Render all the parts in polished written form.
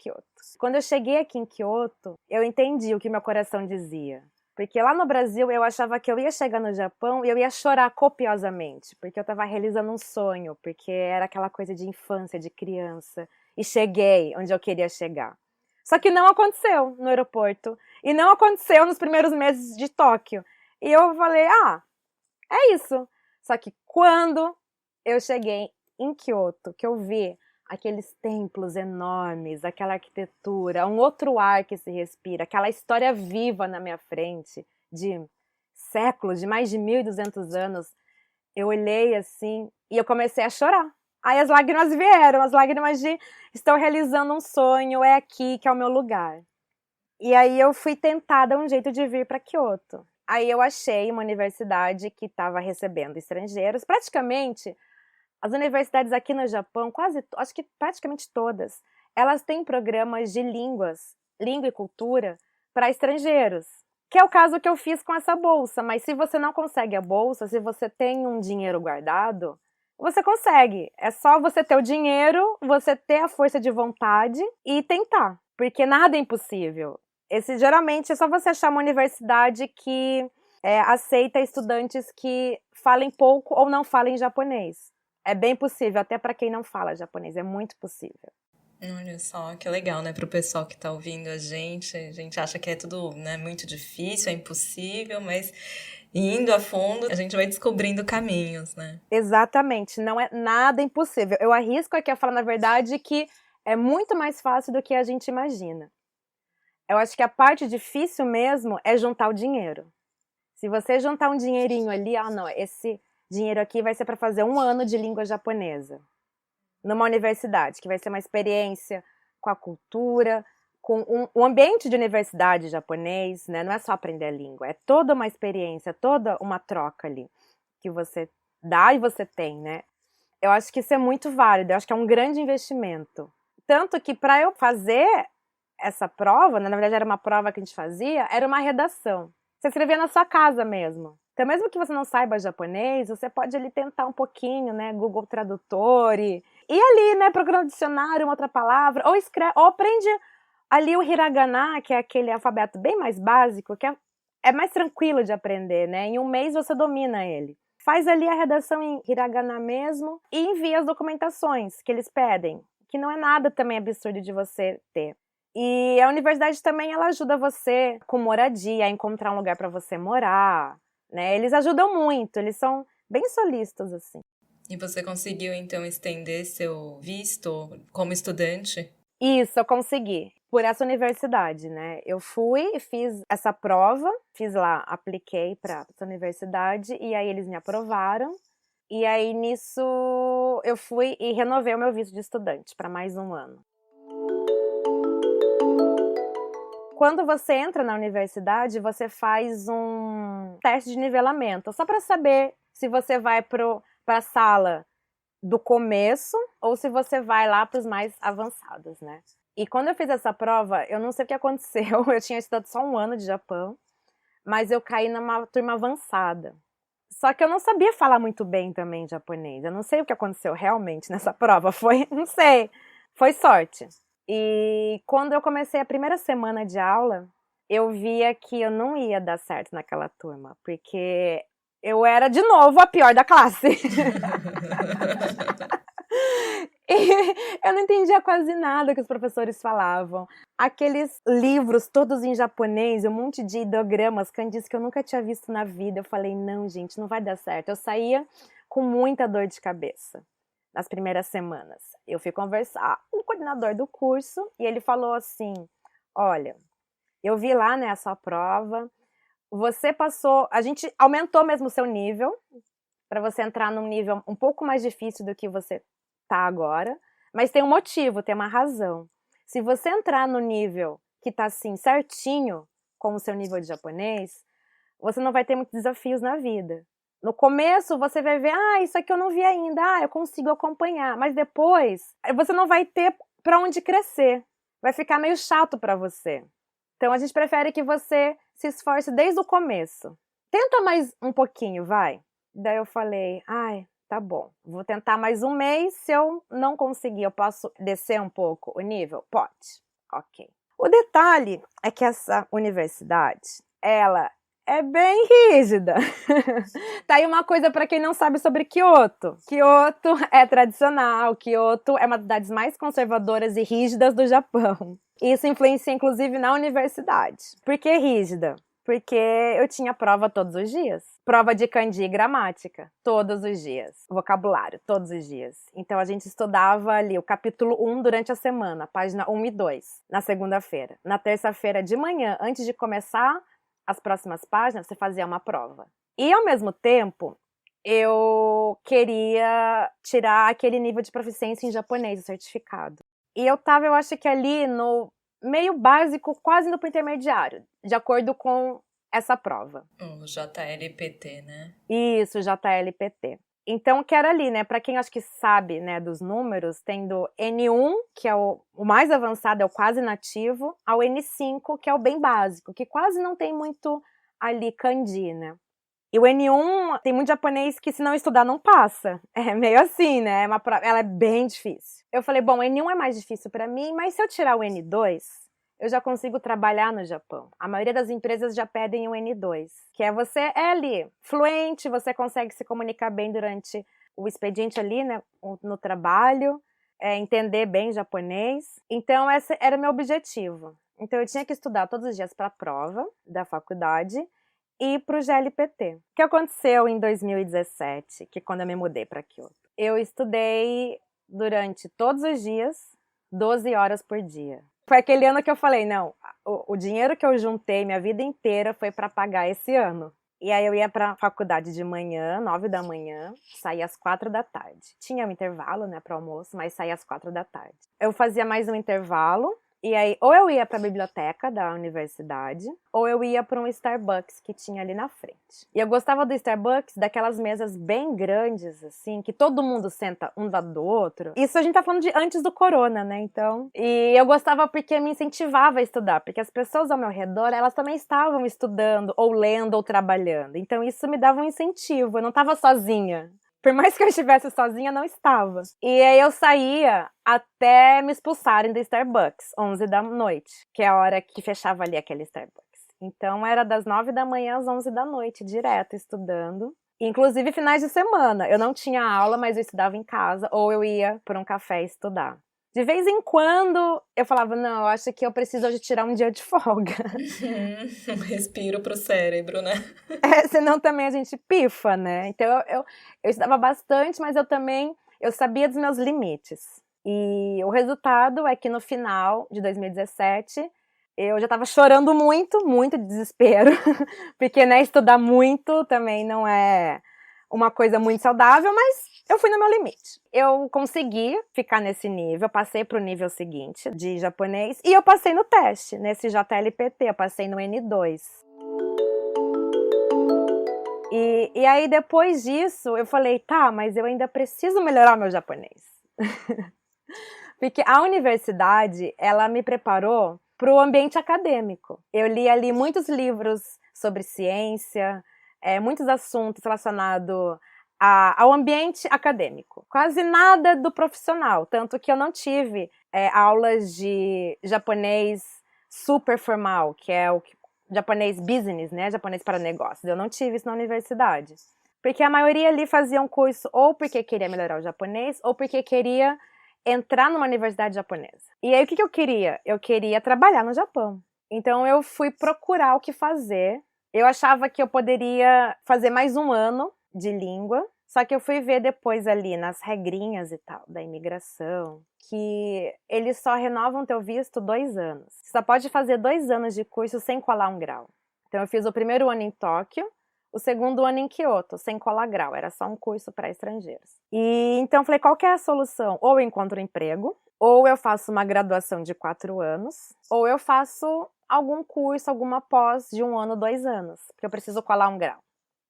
Kyoto. Quando eu cheguei aqui em Kyoto, eu entendi o que meu coração dizia. Porque lá no Brasil eu achava que eu ia chegar no Japão e eu ia chorar copiosamente, porque eu estava realizando um sonho, porque era aquela coisa de infância, de criança, e cheguei onde eu queria chegar. Só que não aconteceu no aeroporto, e não aconteceu nos primeiros meses de Tóquio. E eu falei, é isso. Só que quando eu cheguei em Kyoto, que eu vi aqueles templos enormes, aquela arquitetura, um outro ar que se respira, aquela história viva na minha frente, de séculos, de mais de 1.200 anos, eu olhei assim e eu comecei a chorar. Aí as lágrimas vieram, as lágrimas de estou realizando um sonho, é aqui que é o meu lugar. E aí eu fui tentada um jeito de vir para Kyoto. Aí eu achei uma universidade que estava recebendo estrangeiros, praticamente. As universidades aqui no Japão, acho que praticamente todas, elas têm programas de língua e cultura para estrangeiros. Que é o caso que eu fiz com essa bolsa, mas se você não consegue a bolsa, se você tem um dinheiro guardado, você consegue. É só você ter o dinheiro, você ter a força de vontade e tentar, porque nada é impossível. Geralmente é só você achar uma universidade que aceita estudantes que falem pouco ou não falem japonês. É bem possível, até para quem não fala japonês, é muito possível. Olha só, que legal, né? Para o pessoal que está ouvindo a gente acha que é tudo, né, muito difícil, é impossível, mas indo a fundo, a gente vai descobrindo caminhos, né? Exatamente, não é nada impossível. Eu arrisco aqui a falar, na verdade, que é muito mais fácil do que a gente imagina. Eu acho que a parte difícil mesmo é juntar o dinheiro. Se você juntar um dinheirinho ali, não, esse dinheiro aqui vai ser para fazer 1 ano de língua japonesa numa universidade, que vai ser uma experiência com a cultura, com um ambiente de universidade japonês, né? Não é só aprender a língua, é toda uma experiência, toda uma troca ali que você dá e você tem, né? Eu acho que isso é muito válido, eu acho que é um grande investimento. Tanto que para eu fazer essa prova, né, na verdade era uma prova que a gente fazia, era uma redação. Você escrevia na sua casa mesmo. Então, mesmo que você não saiba japonês, você pode ali tentar um pouquinho, né, Google Tradutor e ali, né, procurando dicionário, uma outra palavra, ou aprende ali o hiragana, que é aquele alfabeto bem mais básico, que é mais tranquilo de aprender, né? Em 1 mês você domina ele. Faz ali a redação em hiragana mesmo e envia as documentações que eles pedem, que não é nada também absurdo de você ter. E a universidade também ela ajuda você com moradia, a encontrar um lugar para você morar, né? Eles ajudam muito, eles são bem solícitos assim. E você conseguiu, então, estender seu visto como estudante? Isso, eu consegui. Por essa universidade, né? Eu fui e fiz essa prova, fiz lá, apliquei para essa universidade e aí eles me aprovaram. E aí nisso eu fui e renovei o meu visto de estudante para mais 1 ano. Quando você entra na universidade, você faz um teste de nivelamento, só para saber se você vai para a sala do começo ou se você vai lá para os mais avançados, né? E quando eu fiz essa prova, eu não sei o que aconteceu, eu tinha estudado só 1 ano de Japão, mas eu caí numa turma avançada. Só que eu não sabia falar muito bem também japonês, eu não sei o que aconteceu realmente nessa prova, não sei, foi sorte. E quando eu comecei a primeira semana de aula, eu via que eu não ia dar certo naquela turma, porque eu era, de novo, a pior da classe. E eu não entendia quase nada que os professores falavam. Aqueles livros todos em japonês, um monte de ideogramas, kanjis que eu nunca tinha visto na vida. Eu falei, não, gente, não vai dar certo. Eu saía com muita dor de cabeça nas primeiras semanas. Eu fui conversar com o coordenador do curso e ele falou assim, olha, eu vi lá, né, a sua prova, você passou, a gente aumentou mesmo o seu nível, para você entrar num nível um pouco mais difícil do que você tá agora, mas tem um motivo, tem uma razão. Se você entrar no nível que tá assim, certinho com o seu nível de japonês, você não vai ter muitos desafios na vida. No começo você vai ver, isso aqui eu não vi ainda, eu consigo acompanhar, mas depois você não vai ter para onde crescer, vai ficar meio chato para você. Então a gente prefere que você se esforce desde o começo. Tenta mais um pouquinho, vai. Daí eu falei, tá bom, vou tentar mais 1 mês, se eu não conseguir, eu posso descer um pouco o nível? Pode. Ok. O detalhe é que essa universidade, ela é bem rígida. Tá aí uma coisa para quem não sabe sobre Kyoto. Kyoto é tradicional, Kyoto é uma das cidades mais conservadoras e rígidas do Japão. Isso influencia, inclusive, na universidade. Por que rígida? Porque eu tinha prova todos os dias. Prova de kanji e gramática, todos os dias. Vocabulário, todos os dias. Então a gente estudava ali o capítulo 1 durante a semana, página 1 e 2, na segunda-feira. Na terça-feira de manhã, antes de começar as próximas páginas, você fazia uma prova. E ao mesmo tempo, eu queria tirar aquele nível de proficiência em japonês, o certificado. E eu acho que ali no meio básico, quase no intermediário, de acordo com essa prova. O JLPT, né? Isso, JLPT. Então, que era ali, né, para quem acho que sabe, né, dos números, tendo N1, que é o mais avançado, é o quase nativo, ao N5, que é o bem básico, que quase não tem muito ali kanji, né. E o N1, tem muito japonês que se não estudar não passa. É meio assim, né, ela é bem difícil. Eu falei, bom, o N1 é mais difícil para mim, mas se eu tirar o N2, eu já consigo trabalhar no Japão. A maioria das empresas já pedem o N2, que é você é ali, fluente, você consegue se comunicar bem durante o expediente ali, né, no trabalho, entender bem japonês. Então, esse era o meu objetivo. Então, eu tinha que estudar todos os dias para a prova da faculdade e para o GLPT. O que aconteceu em 2017, que quando eu me mudei para Kyoto? Eu estudei durante todos os dias, 12 horas por dia. Foi aquele ano que eu falei, não, o dinheiro que eu juntei minha vida inteira foi para pagar esse ano. E aí eu ia para a faculdade de manhã, 9 da manhã, saía às 4 da tarde. Tinha um intervalo, né, para almoço, mas saía às 4 da tarde. Eu fazia mais um intervalo, e aí ou eu ia para a biblioteca da universidade, ou eu ia para um Starbucks que tinha ali na frente. E eu gostava do Starbucks, daquelas mesas bem grandes, assim, que todo mundo senta um do lado do outro. Isso a gente tá falando de antes do corona, né, então. E eu gostava porque me incentivava a estudar, porque as pessoas ao meu redor, elas também estavam estudando, ou lendo, ou trabalhando. Então isso me dava um incentivo, eu não tava sozinha. Por mais que eu estivesse sozinha, não estava. E aí eu saía até me expulsarem do Starbucks, 11 da noite, que é a hora que fechava ali aquele Starbucks. Então era das 9 da manhã às 11 da noite, direto, estudando. Inclusive finais de semana. Eu não tinha aula, mas eu estudava em casa, ou eu ia para um café estudar. De vez em quando, eu falava, não, eu acho que eu preciso hoje tirar um dia de folga. Um respiro pro cérebro, né? Senão também a gente pifa, né? Então eu estudava bastante, mas eu sabia dos meus limites. E o resultado é que no final de 2017, eu já estava chorando muito, muito de desespero. Porque, né, estudar muito também não é uma coisa muito saudável, mas eu fui no meu limite. Eu consegui ficar nesse nível, eu passei para o nível seguinte de japonês e eu passei no teste, nesse JLPT, eu passei no N2. E aí depois disso eu falei, tá, mas eu ainda preciso melhorar meu japonês. Porque a universidade, ela me preparou para o ambiente acadêmico. Eu li ali muitos livros sobre ciência, muitos assuntos relacionados ao ambiente acadêmico. Quase nada do profissional, tanto que eu não tive aulas de japonês super formal, que é o japonês business, né? Japonês para negócios. Eu não tive isso na universidade. Porque a maioria ali fazia um curso ou porque queria melhorar o japonês, ou porque queria entrar numa universidade japonesa. E aí o que eu queria? Eu queria trabalhar no Japão. Então eu fui procurar o que fazer. Eu achava que eu poderia fazer mais um ano de língua, só que eu fui ver depois ali nas regrinhas e tal, da imigração, que eles só renovam teu visto 2 anos. Você só pode fazer 2 anos de curso sem colar um grau. Então eu fiz o primeiro ano em Tóquio, o segundo ano em Kyoto, sem colar grau, era só um curso para estrangeiros. E então eu falei, qual que é a solução? Ou eu encontro um emprego, ou eu faço uma graduação de 4 anos, ou eu faço algum curso, alguma pós de 1 ano, 2 anos, porque eu preciso colar um grau.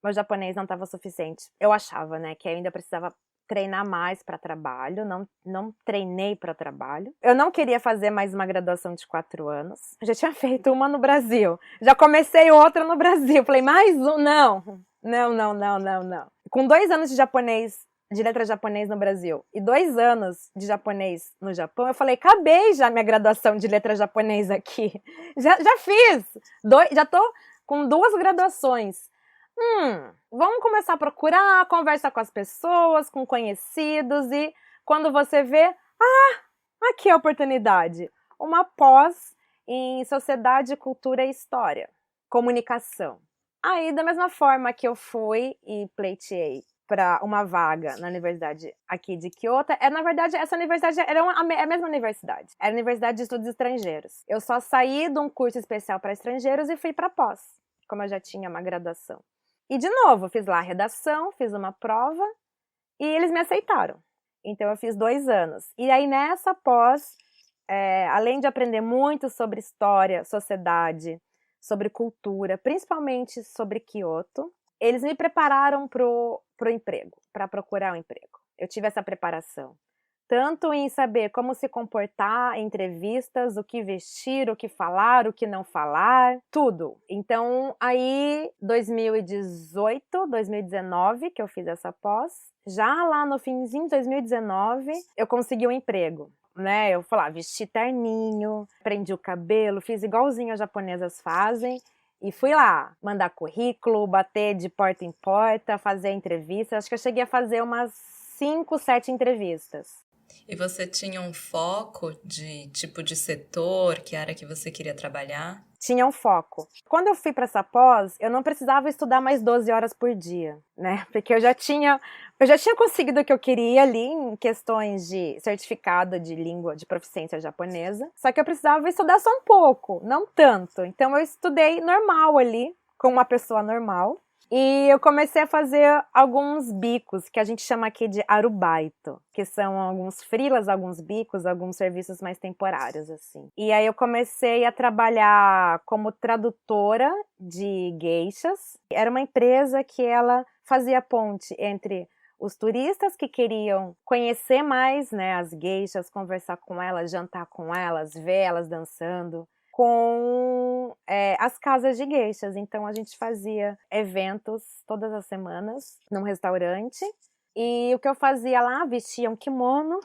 Meu japonês não estava suficiente. Eu achava, né, que eu ainda precisava treinar mais para trabalho, não treinei para trabalho. Eu não queria fazer mais uma graduação de 4 anos. Eu já tinha feito uma no Brasil. Já comecei outra no Brasil. Falei, mais um? Não. Com 2 anos de japonês de letras japonês no Brasil e 2 anos de japonês no Japão, eu falei, acabei já minha graduação de letras japonês aqui. Já fiz! Já tô com 2 graduações. Vamos começar a procurar, conversar com as pessoas, com conhecidos e quando você vê, aqui é a oportunidade. Uma pós em Sociedade, Cultura e História. Comunicação. Aí, da mesma forma que eu fui e pleiteei para uma vaga na universidade aqui de Kyoto, na verdade, essa universidade era a mesma universidade. Era a Universidade de Estudos Estrangeiros. Eu só saí de um curso especial para estrangeiros e fui para pós, como eu já tinha uma graduação. E, de novo, fiz lá a redação, fiz uma prova e eles me aceitaram. Então, eu fiz 2 anos. E aí, nessa pós, além de aprender muito sobre história, sociedade, sobre cultura, principalmente sobre Kyoto, eles me prepararam pro emprego, para procurar um emprego. Eu tive essa preparação. Tanto em saber como se comportar em entrevistas, o que vestir, o que falar, o que não falar, tudo. Então, aí, 2018, 2019, que eu fiz essa pós, já lá no finzinho de 2019, eu consegui um emprego. Né? Eu falava, vesti terninho, prendi o cabelo, fiz igualzinho as japonesas fazem e fui lá mandar currículo, bater de porta em porta, fazer entrevista. Acho que eu cheguei a fazer umas 5, 7 entrevistas. E você tinha um foco de tipo de setor, que área que você queria trabalhar? Tinha um foco. Quando eu fui para essa pós, eu não precisava estudar mais 12 horas por dia, né? Porque eu já tinha conseguido o que eu queria ali em questões de certificado de língua de proficiência japonesa. Só que eu precisava estudar só um pouco, não tanto. Então eu estudei normal ali, com uma pessoa normal. E eu comecei a fazer alguns bicos, que a gente chama aqui de arubaito, que são alguns freelas, alguns bicos, alguns serviços mais temporários, assim. E aí eu comecei a trabalhar como tradutora de geishas. Era uma empresa que ela fazia ponte entre os turistas que queriam conhecer mais, né, as geishas, conversar com elas, jantar com elas, ver elas dançando, com as casas de geishas. Então a gente fazia eventos todas as semanas num restaurante e o que eu fazia lá, vestia um kimono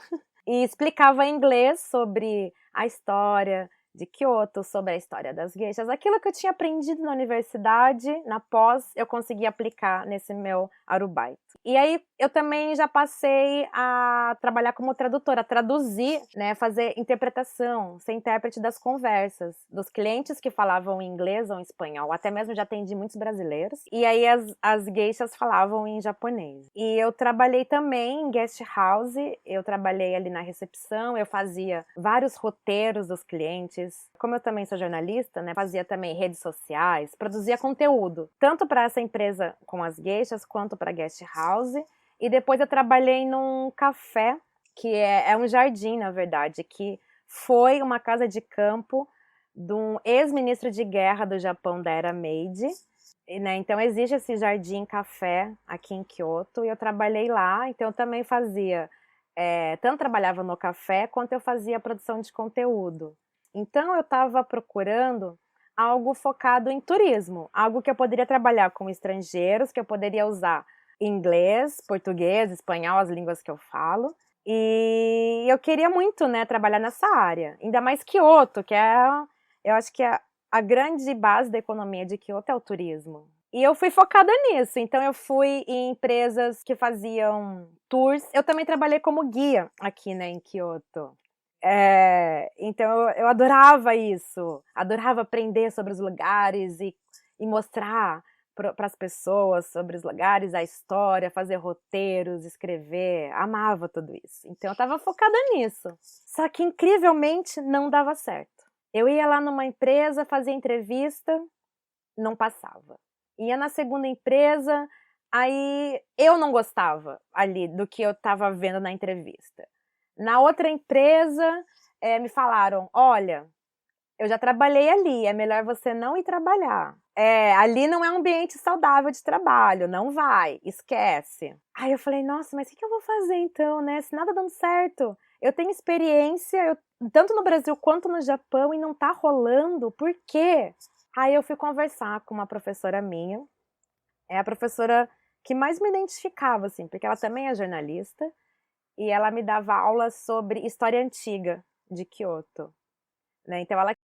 e explicava em inglês sobre a história de Kyoto, sobre a história das geishas. Aquilo que eu tinha aprendido na universidade, na pós, eu consegui aplicar nesse meu arubaito. E aí eu também já passei a trabalhar como tradutora, traduzir, né, fazer interpretação, ser intérprete das conversas, dos clientes que falavam em inglês ou em espanhol, até mesmo já atendi muitos brasileiros, e aí as geishas falavam em japonês. E eu trabalhei também em guest house, eu trabalhei ali na recepção, eu fazia vários roteiros dos clientes. Como eu também sou jornalista, né, fazia também redes sociais, produzia conteúdo, tanto para essa empresa com as geishas, quanto para guest house. E depois eu trabalhei num café, que é um jardim, na verdade, que foi uma casa de campo de um ex-ministro de guerra do Japão, da era Meiji. Né? Então existe esse jardim café aqui em Kyoto, e eu trabalhei lá, então eu também fazia, tanto trabalhava no café, quanto eu fazia produção de conteúdo. Então eu estava procurando algo focado em turismo, algo que eu poderia trabalhar com estrangeiros, que eu poderia usar inglês, português, espanhol, as línguas que eu falo. E eu queria muito, né, trabalhar nessa área. Ainda mais Kyoto, que eu acho que a grande base da economia de Kyoto é o turismo. E eu fui focada nisso. Então eu fui em empresas que faziam tours. Eu também trabalhei como guia aqui, né, em Kyoto. Então eu adorava isso. Adorava aprender sobre os lugares e mostrar para as pessoas sobre os lugares, a história, fazer roteiros, escrever, amava tudo isso. Então eu estava focada nisso. Só que incrivelmente não dava certo. Eu ia lá numa empresa, fazia entrevista, não passava. Ia na segunda empresa, aí eu não gostava ali do que eu estava vendo na entrevista. Na outra empresa, me falaram, olha, eu já trabalhei ali, é melhor você não ir trabalhar. Ali não é um ambiente saudável de trabalho, não vai, esquece. Aí eu falei, nossa, mas o que eu vou fazer então, né? Se nada dando certo, eu tenho experiência, tanto no Brasil quanto no Japão, e não tá rolando, por quê? Aí eu fui conversar com uma professora minha, a professora que mais me identificava, assim, porque ela também é jornalista e ela me dava aulas sobre história antiga de Kyoto, né? Então ela